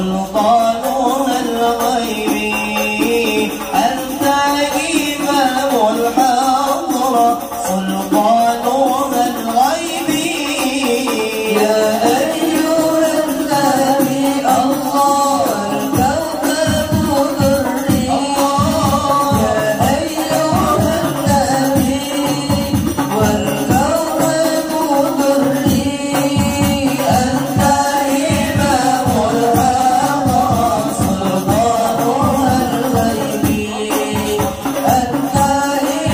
سلطانها الغيبي أنت إمام الحضرة سلطانها الغيبي يا أيها النبي الله الكوكب دري يا أيها النبي والكوكب دري أنت إمام الحضرة سلطانها الغيبي أنت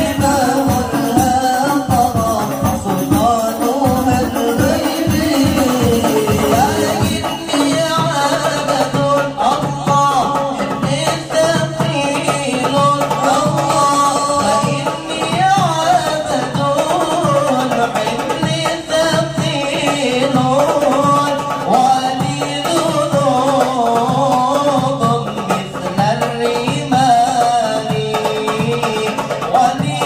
إمام الحضرة سلطانها الغيبي يا إني عبد الله إني ثقيل الله إني عبد إني ثقيل ولي ذنوب مثل الرمال ولي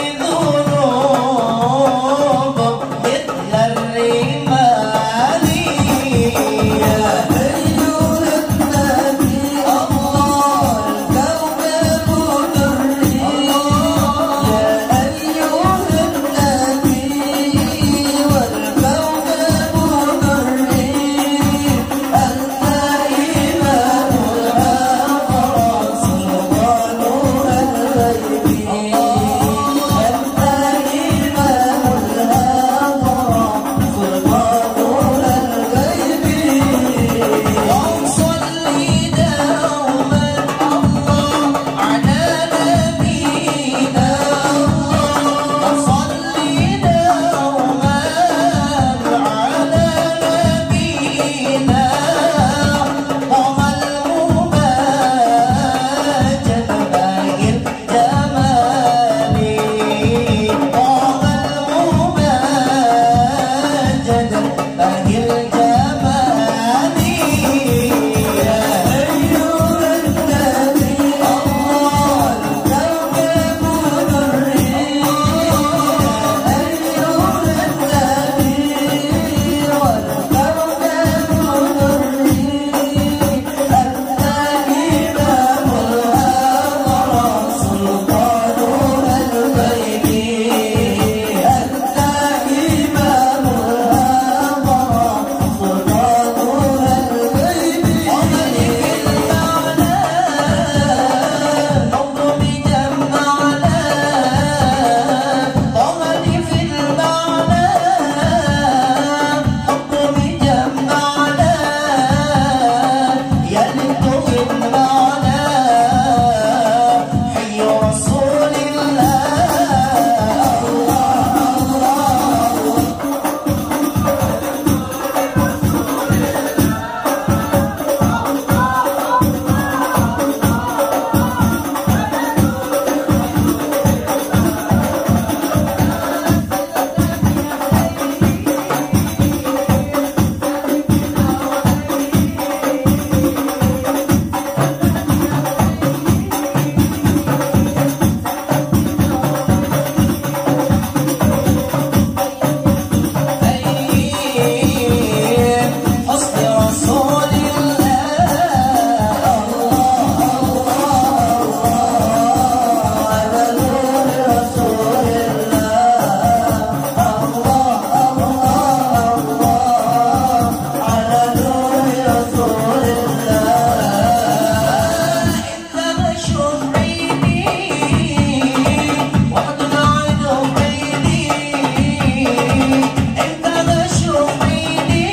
ذنوب مثل الرمال يا أيها النبي الله الكوكب دري يا أيها النبي والكوكب دري أنت إمام الحضرة سلطانها الغيبي أنت إمام الحضرة سلطانها الغيبي وصلي دوما الله على نبينا وصلي دوما على نبينا هم المماجد باقي الجمال هم المماجد باقي الجمال يا أيها النبي الله الكوكب دري يا أيها النبي والكوكب دري أنت إمام الحضرة سلطانها الغيبي أنت إمام الحضرة سلطانها الغيبي وملك المعنى نظم جمعنا وملك في المعنى حكم جمعنا يلد في المعنى حي رسول الله حسن رسول الله على نور رسول الله على نور رسول الله انت مشهور بيدي وحدك عيد بيدي انت مشهور بيدي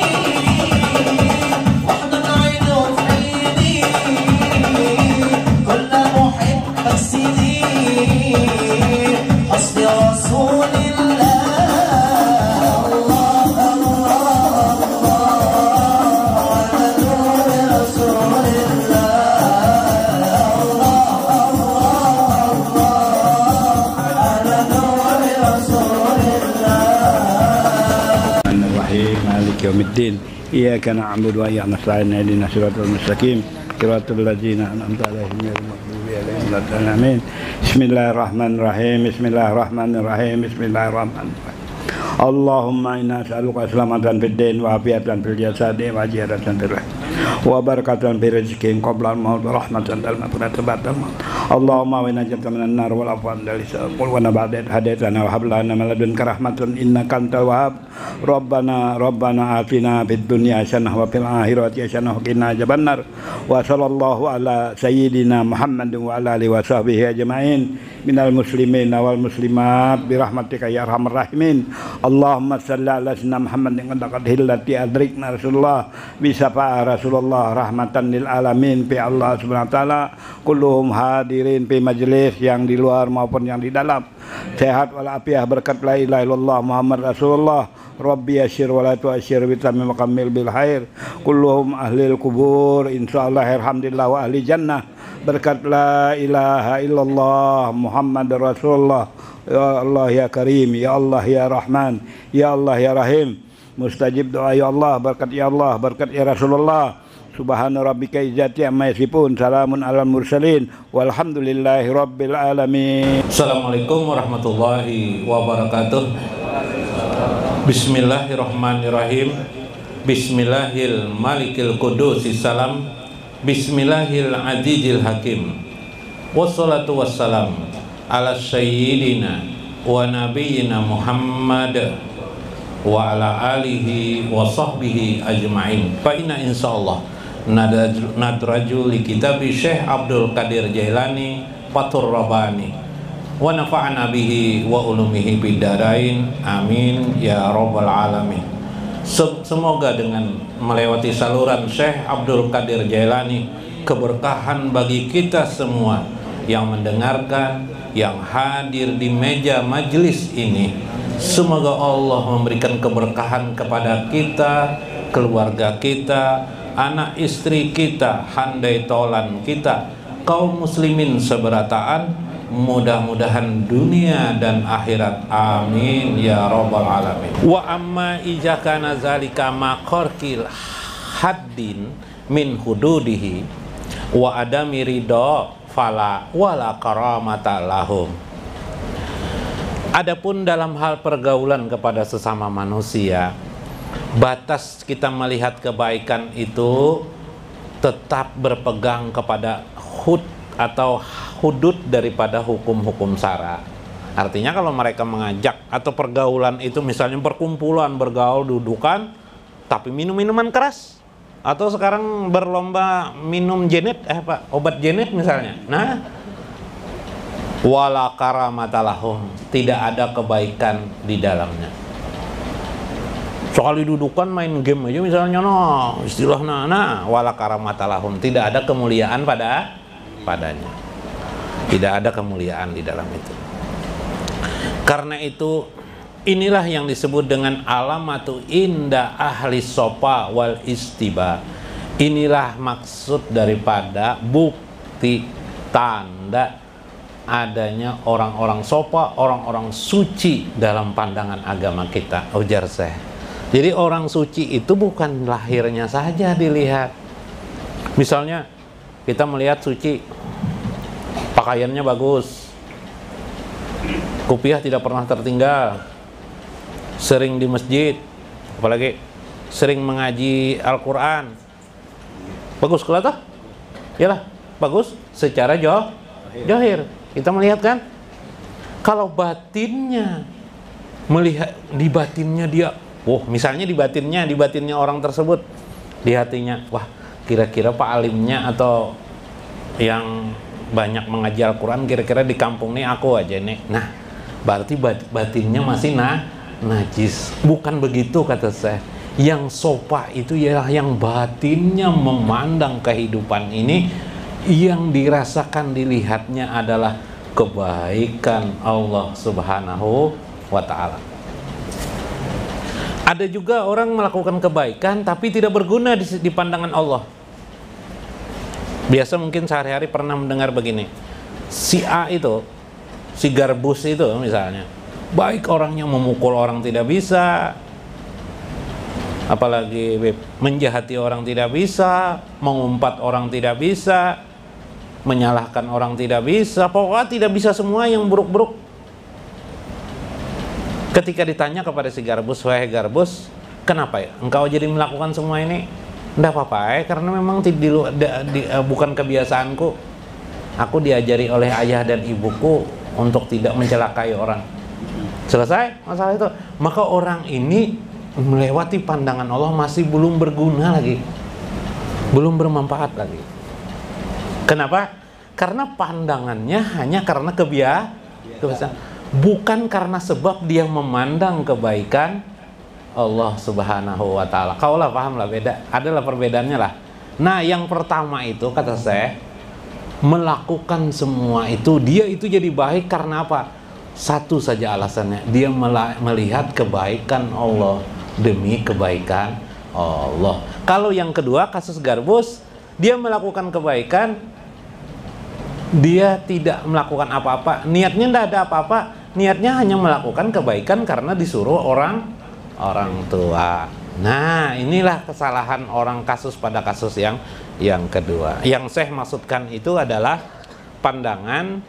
وحدك عيد بيدي كل محب سيدي حسن رسول الله على نور رسول على نور رسول الرحمن الرحيم مالك يوم الدين إياك نعبد وإياك نستعين اهدنا الصراط المستقيم صراط الذين أنعمت عليهم غير المغضوب عليهم ولا الضالين آمين بسم الله الرحمن الرحيم بسم الله الرحمن الرحيم بسم الله الرحمن الرحيم اللهم إنا نسألك سلامة في الدين وعافية في الجسد وعافية في الروح wa barakatan fi rizqin qabla al-maut wa rahmatan dal maghfiratan ba'da al-maut. Allahumma wa najata minan nar wal afwan dari qul wa naba'da hadatsana wa hab lana min ladunka rahmatan innaka antal wahhab. Rabbana atina fid dunya hasanah wa fil akhirati hasanah wa qina adzabannar. Wa sallallahu ala sayyidina Muhammadin wa ala alihi wa sahbihi ajma'in minal muslimin wal muslimat bi rahmatika ya arhamar rahimin. Allahumma shalli ala sayyidina Muhammadin wa laqad hillati adrikna Rasulullah bi syafa'a Rasulullah rahmatan lil alamin fi Allah subhanahu wa taala kulluhum hadirin fi majlis yang di luar maupun yang di dalam. Sehat walafiat berkat la ilaha illallah Muhammad Rasulullah. Rabbi yassir wa la tu'assir bi tamim kamil bil khair. Kulluhum ahlil kubur insyaallah alhamdulillah wa ahli jannah. Berkat la ilaha illallah Muhammad Rasulullah. Ya Allah ya Karim, ya Allah ya Rahman, ya Allah ya Rahim. Mustajib doa ya Allah, berkat ya Allah, berkat ya Rasulullah. Subhana rabbika izzati amma yasifun, salamun alal mursalin, walhamdulillahi rabbil alamin. Assalamualaikum warahmatullahi wabarakatuh. Bismillahirrahmanirrahim. Bismillahil malikil qudusis salam. Bismillahil azizil hakim. Wassalatu wassalam ala sayyidina wa nabiyyina Muhammad wa ala alihi wa sahbihi ajma'in. Fa inna insyaallah nadraju li kitabi Syekh Abdul Qadir Jailani Fathur Rabbani wa nafa'ana bihi wa ulumihi bidarain amin ya rabbal alamin. Semoga dengan melewati saluran Syekh Abdul Qadir Jailani keberkahan bagi kita semua yang mendengarkan, yang hadir di meja majelis ini. Semoga Allah memberikan keberkahan kepada kita, keluarga kita, anak istri kita, handai tolan kita, kaum muslimin seberataan. Mudah-mudahan dunia dan akhirat amin ya rabbal alamin. Wa amma ijakana zalika maqarqil haddin min hududihi wa adami ridho fala wala karamata lahum. Adapun dalam hal pergaulan kepada sesama manusia, batas kita melihat kebaikan itu tetap berpegang kepada atau hudud daripada hukum-hukum syara. Artinya kalau mereka mengajak atau pergaulan itu misalnya perkumpulan bergaul dudukan tapi minum minuman keras, atau sekarang berlomba minum jenet obat jenet misalnya. Nah, wala karamatalahum, tidak ada kebaikan di dalamnya. Soal didudukan main game aja misalnya, istilahnya wala karamatalahum, tidak ada kemuliaan padanya. Tidak ada kemuliaan di dalam itu. Karena itu inilah yang disebut dengan alamatu inda ahli sopa wal istiba. Inilah maksud daripada bukti tanda adanya orang-orang sopa, orang-orang suci dalam pandangan agama kita. Ujar saya. Jadi orang suci itu bukan lahirnya saja dilihat. Misalnya kita melihat suci, pakaiannya bagus, kupiah tidak pernah tertinggal, sering di masjid, apalagi sering mengaji Al-Quran, bagus kelihatan? Yalah, bagus secara jahir. Kita melihat kan? Kalau batinnya, melihat di batinnya dia, misalnya di batinnya orang tersebut, di hatinya, wah kira-kira Pak alimnya atau yang banyak mengaji Al-Quran kira-kira di kampung nih aku aja nih. Nah, berarti batinnya masih najis. Bukan begitu kata saya. Yang sopa itu ialah yang batinnya memandang kehidupan ini, yang dirasakan dilihatnya adalah kebaikan Allah Subhanahu wa ta'ala. Ada juga orang melakukan kebaikan tapi tidak berguna di pandangan Allah. Biasa mungkin sehari-hari pernah mendengar begini, si A itu, si garbus itu misalnya, baik orangnya, memukul orang tidak bisa, apalagi menjahati orang tidak bisa, mengumpat orang tidak bisa, menyalahkan orang tidak bisa, pokoknya tidak bisa semua yang buruk-buruk. Ketika ditanya kepada si garbus, wahai garbus, kenapa ya engkau jadi melakukan semua ini? Nggak apa-apa, karena memang bukan kebiasaanku. Aku diajari oleh ayah dan ibuku untuk tidak mencelakai orang. Selesai masalah itu. Maka orang ini melewati pandangan Allah masih belum berguna lagi, belum bermanfaat lagi. Kenapa? Karena pandangannya hanya karena kebiasaan, bukan karena sebab dia memandang kebaikan Allah Subhanahu wa Ta'ala. Kaulah paham lah, beda, adalah perbedaannya lah. Nah, yang pertama itu kata saya, melakukan semua itu, dia itu jadi baik karena apa? Satu saja alasannya, dia melihat kebaikan Allah demi kebaikan Allah. Kalau yang kedua, kasus Garbus, dia melakukan kebaikan, dia tidak melakukan apa-apa, niatnya tidak ada apa-apa, niatnya hanya melakukan kebaikan karena disuruh orang tua. Nah, inilah kesalahan orang kasus pada kasus yang kedua. Yang saya maksudkan itu adalah pandangan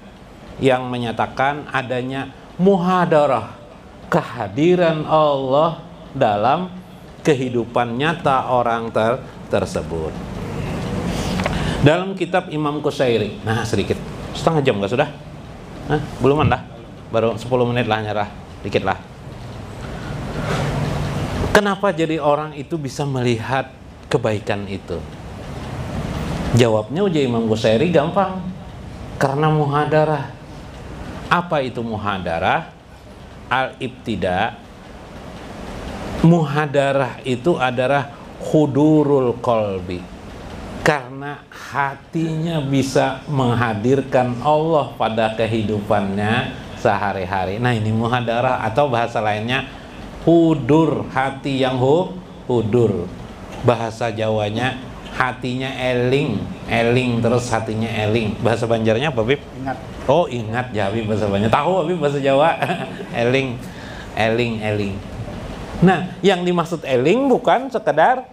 yang menyatakan adanya muhadarah, kehadiran Allah dalam kehidupan nyata orang tersebut. Dalam kitab Imam Qushairi, nah sedikit, setengah jam nggak sudah? Beluman dah, baru 10 menit lah, nyerah, dikit lah. Kenapa jadi orang itu bisa melihat kebaikan itu? Jawabnya uji Imam Qushairi gampang, karena muhadarah. Apa itu muhadarah? Al-ibtida, muhadarah itu adalah hudurul qalbi, karena hatinya bisa menghadirkan Allah pada kehidupannya sehari-hari. Nah, ini muhadarah, atau bahasa lainnya hudur, hati yang hudur. Bahasa Jawanya hatinya eling, terus hatinya eling. Bahasa Banjarnya apa, Bib? Ingat. Oh, ingat ya, Bib, bahasa Banjar. Tahu, Bib, bahasa Jawa. eling. Nah, yang dimaksud eling bukan sekedar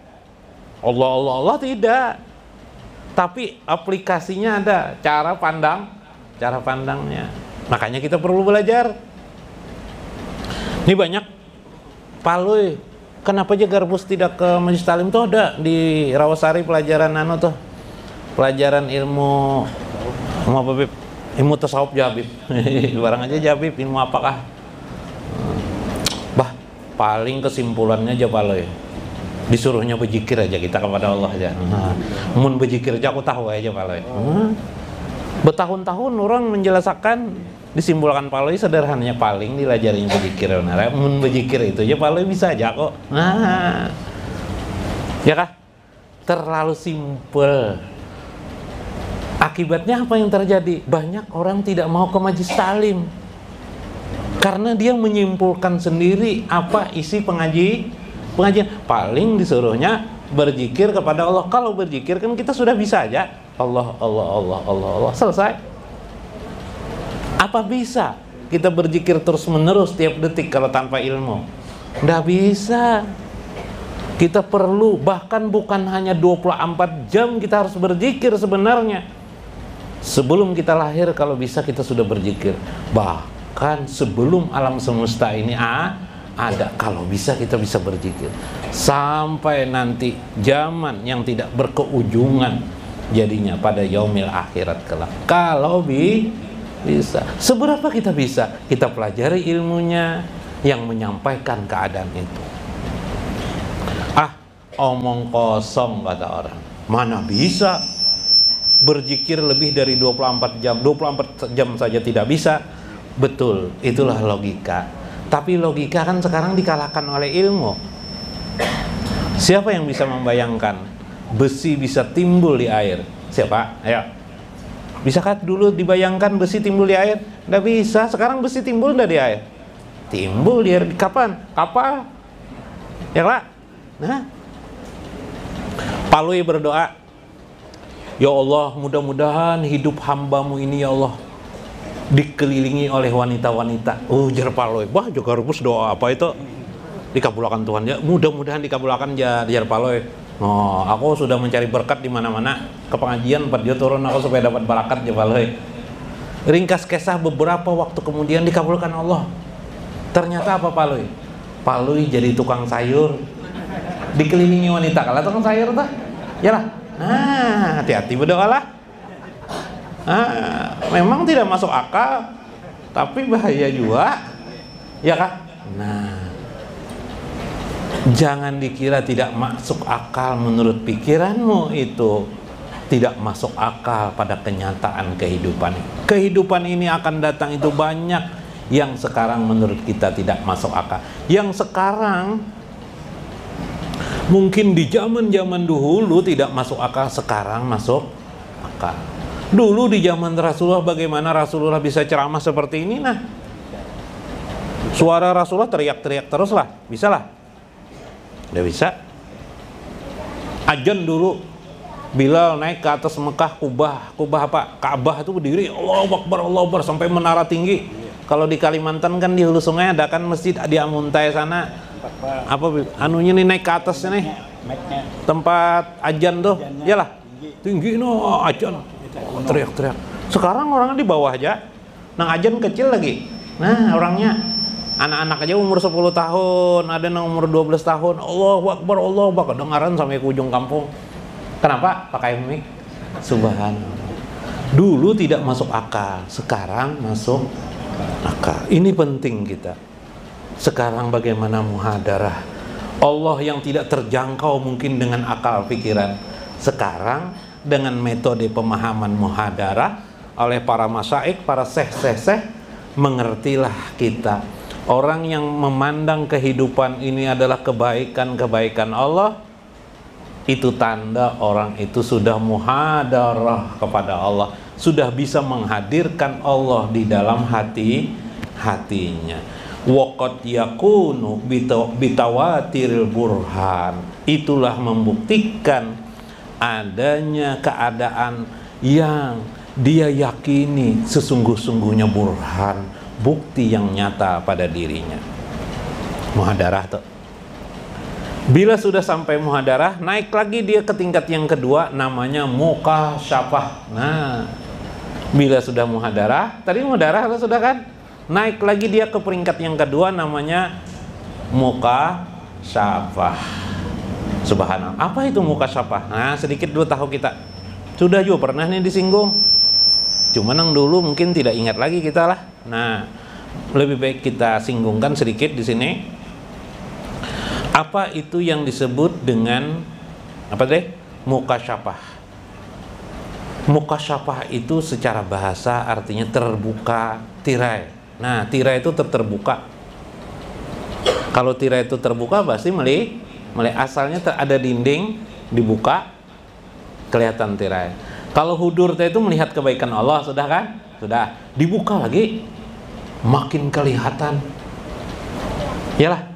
Allah, tidak. Tapi aplikasinya ada, cara pandangnya. Makanya kita perlu belajar. Ini banyak palui. Kenapa aja Garbus tidak ke Majelis Talim tuh? Ada di Rawasari pelajaran pelajaran ilmu apa, Bib? Ilmu tasawuf Jabib. Barang aja Jabib, ilmu apakah? Bah, paling kesimpulannya aja palui. Disuruhnya berzikir aja kita kepada Allah aja. Mun berzikir aja aku tahu aja paloi. Bertahun-tahun orang menjelaskan, disimpulkan paloi sederhananya paling dilajarinya berzikir. Mun berzikir itu aja paloi bisa aja kok. Ya kah? Terlalu simpel. Akibatnya apa yang terjadi? Banyak orang tidak mau ke Majelis Talim karena dia menyimpulkan sendiri apa isi pengajian. Paling disuruhnya berzikir kepada Allah. Kalau berzikir kan kita sudah bisa aja Allah, selesai. Apa bisa kita berzikir terus menerus tiap detik kalau tanpa ilmu? Nggak bisa. Kita perlu, bahkan bukan hanya 24 jam kita harus berzikir sebenarnya. Sebelum kita lahir kalau bisa kita sudah berzikir. Bahkan sebelum alam semesta ini ada, kalau bisa kita bisa berzikir sampai nanti zaman yang tidak berkeujungan jadinya pada yaumil akhirat kelak. Kalau bisa, seberapa kita bisa, kita pelajari ilmunya yang menyampaikan keadaan itu. Omong kosong kata orang, mana bisa berzikir lebih dari 24 jam 24 jam saja tidak bisa. Betul, itulah logika. Tapi logika kan sekarang dikalahkan oleh ilmu. Siapa yang bisa membayangkan besi bisa timbul di air? Siapa? Ayo. Bisakah dulu dibayangkan besi timbul di air? Nggak bisa. Sekarang besi timbul nggak di air? Timbul di air. Kapan? Kapal. Ya lah. Nah, Palui berdoa, ya Allah, mudah-mudahan hidup hambamu ini ya Allah dikelilingi oleh wanita-wanita. Jar Palui, wah juga Garbus doa apa itu? Dikabulkan Tuhan ya, mudah-mudahan dikabulkan jar Palui. Oh, aku sudah mencari berkat di mana-mana. Ke pengajian 4 jam turun aku supaya dapat barakat jar Palui. Ringkas kisah beberapa waktu kemudian dikabulkan Allah. Ternyata apa Palui? Palui jadi tukang sayur dikelilingi wanita kalau tukang sayur tuh, ya lah. Nah, hati-hati berdoalah. Memang tidak masuk akal, tapi bahaya juga, ya kan? Nah, jangan dikira tidak masuk akal menurut pikiranmu itu tidak masuk akal pada kenyataan kehidupan. Kehidupan ini akan datang itu banyak yang sekarang menurut kita tidak masuk akal. Yang sekarang mungkin di zaman-zaman dahulu tidak masuk akal, sekarang masuk akal. Dulu di zaman Rasulullah bagaimana Rasulullah bisa ceramah seperti ini? Nah, suara Rasulullah teriak-teriak terus lah, bisa lah. Udah bisa. Azan dulu Bilal naik ke atas Mekah, Kubah apa? Ka'bah itu berdiri, Allahu Akbar, Allahu Akbar sampai menara tinggi. Kalau di Kalimantan kan di hulu sungai ada kan masjid di Amuntai sana. Apa anunya nih naik ke atasnya nih? Tempat azan tuh. Iyalah. Tinggi no azan. Teriak-teriak. Sekarang orangnya di bawah aja. Nang azan kecil lagi. Nah, orangnya anak-anak aja umur 10 tahun, ada yang umur 12 tahun. Allahu Akbar, Allahu Akbar, kedengaran sampai ke ujung kampung. Kenapa? Pakai mic. Subhanallah. Dulu tidak masuk akal, sekarang masuk akal. Ini penting kita. Sekarang bagaimana muhadarah? Allah yang tidak terjangkau mungkin dengan akal pikiran. Sekarang dengan metode pemahaman muhadarah oleh para masyaikh, para syekh-syekh, mengertilah kita. Orang yang memandang kehidupan ini adalah kebaikan-kebaikan Allah, itu tanda orang itu sudah muhadarah kepada Allah, sudah bisa menghadirkan Allah di dalam hatinya. Waqad yakunu bitawatiril burhan, itulah membuktikan adanya keadaan yang dia yakini sesungguh-sungguhnya burhan, bukti yang nyata pada dirinya. Muhadarah tuh. Bila sudah sampai muhadarah, naik lagi dia ke tingkat yang kedua, namanya mukasyafah. Nah, bila sudah muhadarah, tadi muhadarah sudah kan? Naik lagi dia ke peringkat yang kedua, namanya mukasyafah. Subhanallah. Apa itu mukasyafah? Nah, sedikit dulu tahu kita. Sudah juga pernah nih disinggung. Cuman yang dulu mungkin tidak ingat lagi kita lah. Nah, lebih baik kita singgungkan sedikit di sini. Apa itu yang disebut dengan apa deh? Mukasyafah. Mukasyafah itu secara bahasa artinya terbuka tirai. Nah, tirai itu terbuka. Kalau tirai itu terbuka pasti mulai asalnya ada dinding dibuka kelihatan tirai. Kalau hudur itu melihat kebaikan Allah, sudah kan? Sudah. Dibuka lagi makin kelihatan. Yalah.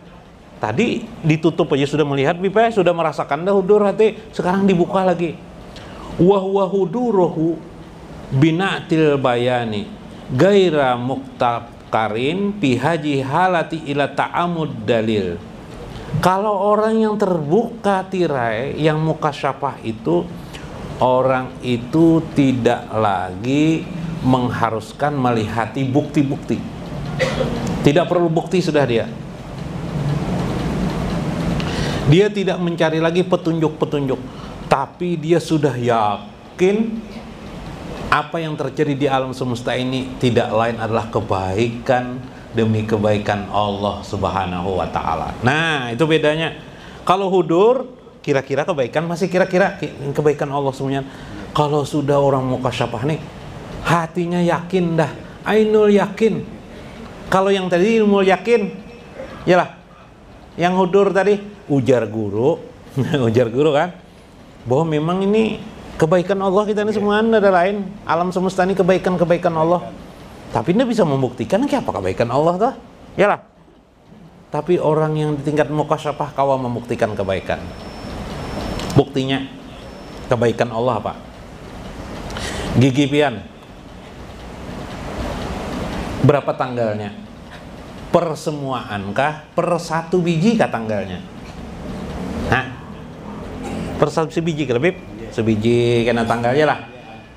Tadi ditutup aja sudah melihat bipa, sudah merasakan dah hudur hati, sekarang dibuka lagi. Wa huwa huduruhu binatil bayani gaira muktakarin pihaji halati ila ta'amud dalil. Kalau orang yang terbuka tirai, yang mukasyafah itu, orang itu tidak lagi mengharuskan melihati bukti-bukti. Tidak perlu bukti sudah dia. Dia tidak mencari lagi petunjuk-petunjuk, tapi dia sudah yakin apa yang terjadi di alam semesta ini tidak lain adalah kebaikan demi kebaikan Allah Subhanahu wa ta'ala. Nah, itu bedanya. Kalau hudur, kira-kira kebaikan, masih kira-kira kebaikan Allah semuanya. Kalau sudah orang mukasyafah nih, hatinya yakin dah, ainul yakin. Kalau yang tadi ilmu yakin, yalah. Yang hudur tadi ujar guru ujar guru kan, bahwa memang ini kebaikan Allah, kita ini semua ada lain, alam semesta ini kebaikan-kebaikan Allah, tapi ini bisa membuktikan apa kebaikan Allah tuh, yalah. Tapi orang yang di tingkat mukasyafah kawa membuktikan kebaikan. Buktinya kebaikan Allah apa? Gigi pian berapa tanggalnya? Per semuaan kah? Per satu biji kah tanggalnya? Hah? Per satu sebiji kah lebih? Sebiji kena tanggalnya lah.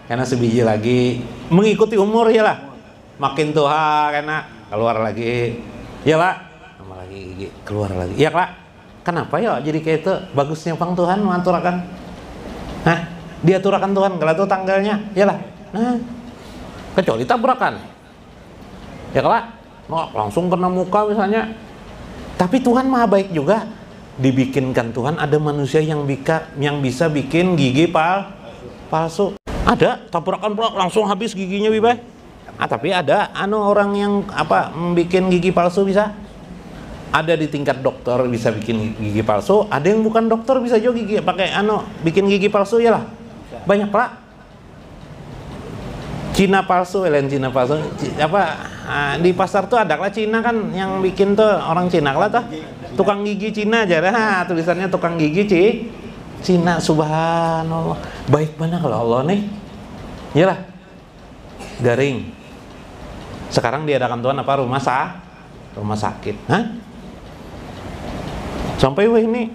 Karena sebiji lagi mengikuti umur ya lah. Makin tua kena keluar lagi. Ya lah. Tambah lagi gigi keluar lagi. Iya lah. kenapa ya jadi kayak itu bagusnya pang Tuhan mengaturakan. Nah, diaturakan Tuhan kalau itu tanggalnya, iyalah. Nah, kecuali tabrakan. Ya kalau langsung kena muka misalnya. Tapi Tuhan maha baik juga. Dibikinkan Tuhan ada manusia yang bisa bikin gigi palsu. Ada tabrakan langsung habis giginya bibay. Tapi ada orang yang bikin gigi palsu bisa. Ada di tingkat dokter bisa bikin gigi palsu, ada yang bukan dokter bisa juga gigi pakai bikin gigi palsu ya lah. Banyak lah. Cina palsu, Cina palsu. Di pasar tuh ada lah Cina kan yang bikin tuh orang Cina lah tuh. Tukang gigi Cina aja dah, tulisannya tukang gigi Cina. Subhanallah. Baik mana kalau Allah nih. Iyalah. Garing. Sekarang diadakan Tuhan apa rumah sakit. Hah? Sampai wah ini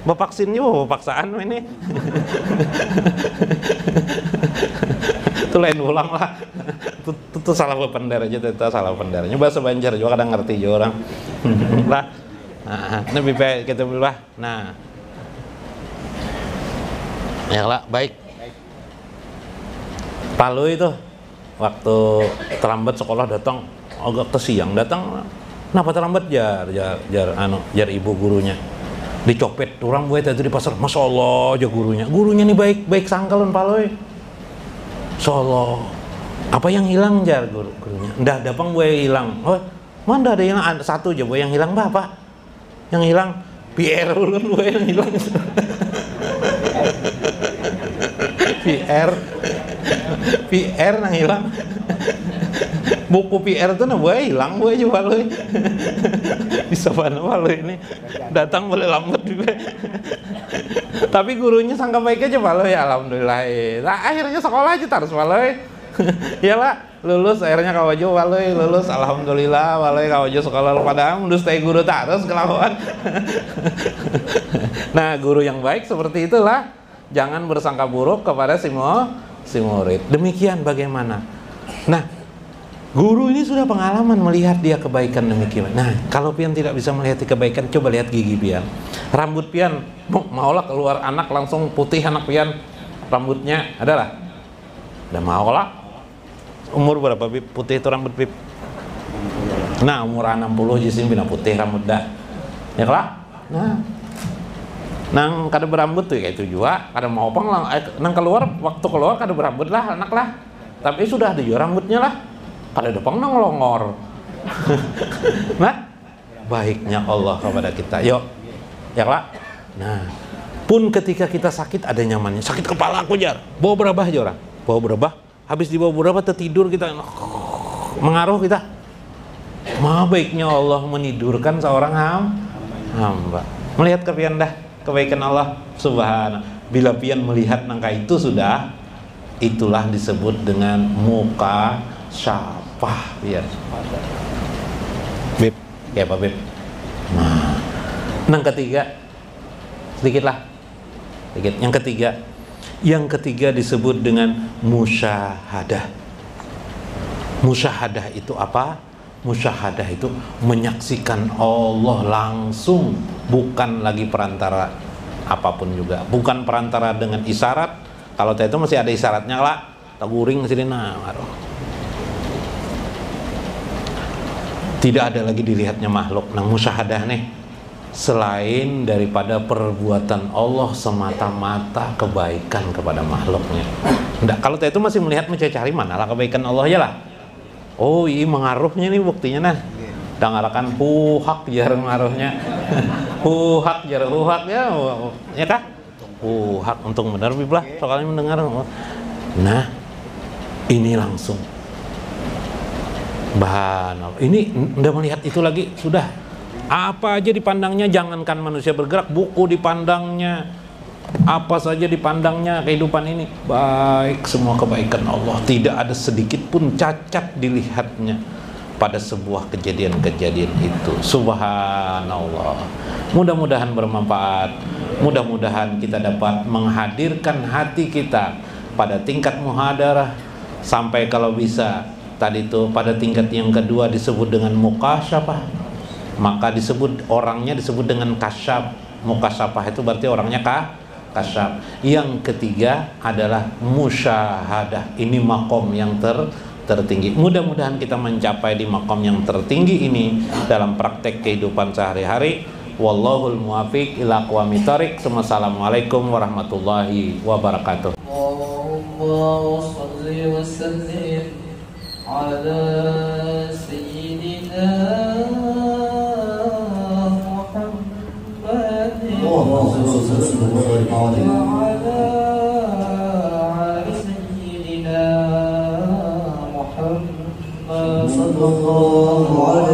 bapaksin juga paksaan ini. Itu lain ulang lah. Itu salah pendar aja, itu salah pendarnya. Bahasa Banjar juga kadang ngerti juga orang. Lah. Nah, lebih baik kita bilang. Nah. Ya lah, baik. Palu itu waktu terlambat sekolah datang agak kesiang datang. Kenapa terlambat? Jar ibu gurunya dicopet orang buat tadi di pasar. Masya Allah aja gurunya nih baik sangkalun paloi. Masya Allah. Apa yang hilang jar gurunya? Ndah dapang buat hilang. Oh mana ada yang satu aja buat yang hilang bapak. Yang hilang PR ulun buat yang hilang. PR nang hilang. Buku PR itu hilang gue juga loh. Bisa mana lo ini datang boleh lambat juga. Tapi gurunya sangka baik aja lo ya alhamdulillah. Nah, akhirnya sekolah aja terus lo. Iyalah lulus akhirnya kawajo waloi lulus alhamdulillah waloi kawajo sekolah padahal mendus teh guru terus kelakuan. Nah guru yang baik seperti itulah, jangan bersangka buruk kepada si murid. Demikian bagaimana. Nah guru ini sudah pengalaman melihat dia kebaikan demikian. Nah kalau pian tidak bisa melihat kebaikan, coba lihat gigi pian, rambut pian maulah keluar anak langsung putih anak pian rambutnya adalah udah maulah. Umur berapa Bib? Putih itu rambut Bib? Nah umur 60 jisim bina putih rambut dah. Ya kelak? Nah nang kada berambut tuh kayak itu juga. Kada mau pang nang keluar waktu keluar kada berambut lah anak lah. Tapi sudah ada juga rambutnya lah. Kada depang nang longor. Nah baiknya Allah kepada kita. Yuk. Ya kelak? Nah pun ketika kita sakit ada nyamannya. Sakit kepala aku jar. Bawa berabah aja orang. Bawa berabah. Habis dibawa berapa tertidur kita mengaruh kita. Maha baiknya Allah menidurkan seorang hamba. Melihat kepian dah kebaikan Allah subhanahu. Bila pian melihat nangka itu sudah, itulah disebut dengan muka syafah. Biar Bib, ya Pak Bib. Nah, yang ketiga sedikit lah, sedikit. Yang ketiga disebut dengan musyahadah. Musyahadah itu apa? Musyahadah itu menyaksikan Allah langsung, bukan lagi perantara apapun juga, bukan perantara dengan isyarat. Kalau itu masih ada isyaratnya lah, taguring sini tidak ada lagi dilihatnya makhluk. Nah musyahadah nih selain daripada perbuatan Allah semata-mata kebaikan kepada makhluknya. Nggak, kalau itu masih melihat mencari mana lah kebaikan Allah ya lah. Oh ini mengaruhnya nih buktinya nah. Dan ngarakan huhak jar mengaruhnya. Huhak jar huhak ya kah? Huhak untuk benar biblah soalnya mendengar. Nah ini langsung. Bahan ini udah melihat itu lagi sudah. Apa aja dipandangnya, jangankan manusia bergerak, buku dipandangnya, apa saja dipandangnya kehidupan ini baik, semua kebaikan Allah, tidak ada sedikit pun cacat dilihatnya pada sebuah kejadian-kejadian itu. Subhanallah. Mudah-mudahan bermanfaat, mudah-mudahan kita dapat menghadirkan hati kita pada tingkat muhadarah sampai kalau bisa tadi itu pada tingkat yang kedua disebut dengan mukasyafah. maka orangnya disebut dengan kasyaf. Mukasyafah itu berarti orangnya kasyaf. Yang ketiga adalah musyahadah. Ini makom yang tertinggi. Mudah-mudahan kita mencapai di makom yang tertinggi ini dalam praktek kehidupan sehari-hari. Wallahul muwaffiq ila aqwamit thoriq. Wassalamualaikum warahmatullahi wabarakatuh. Allahumma shalli wa sallim ala sayyidina Muhammadin wa ala ali sayyidina Muhammad sallallahu alaihi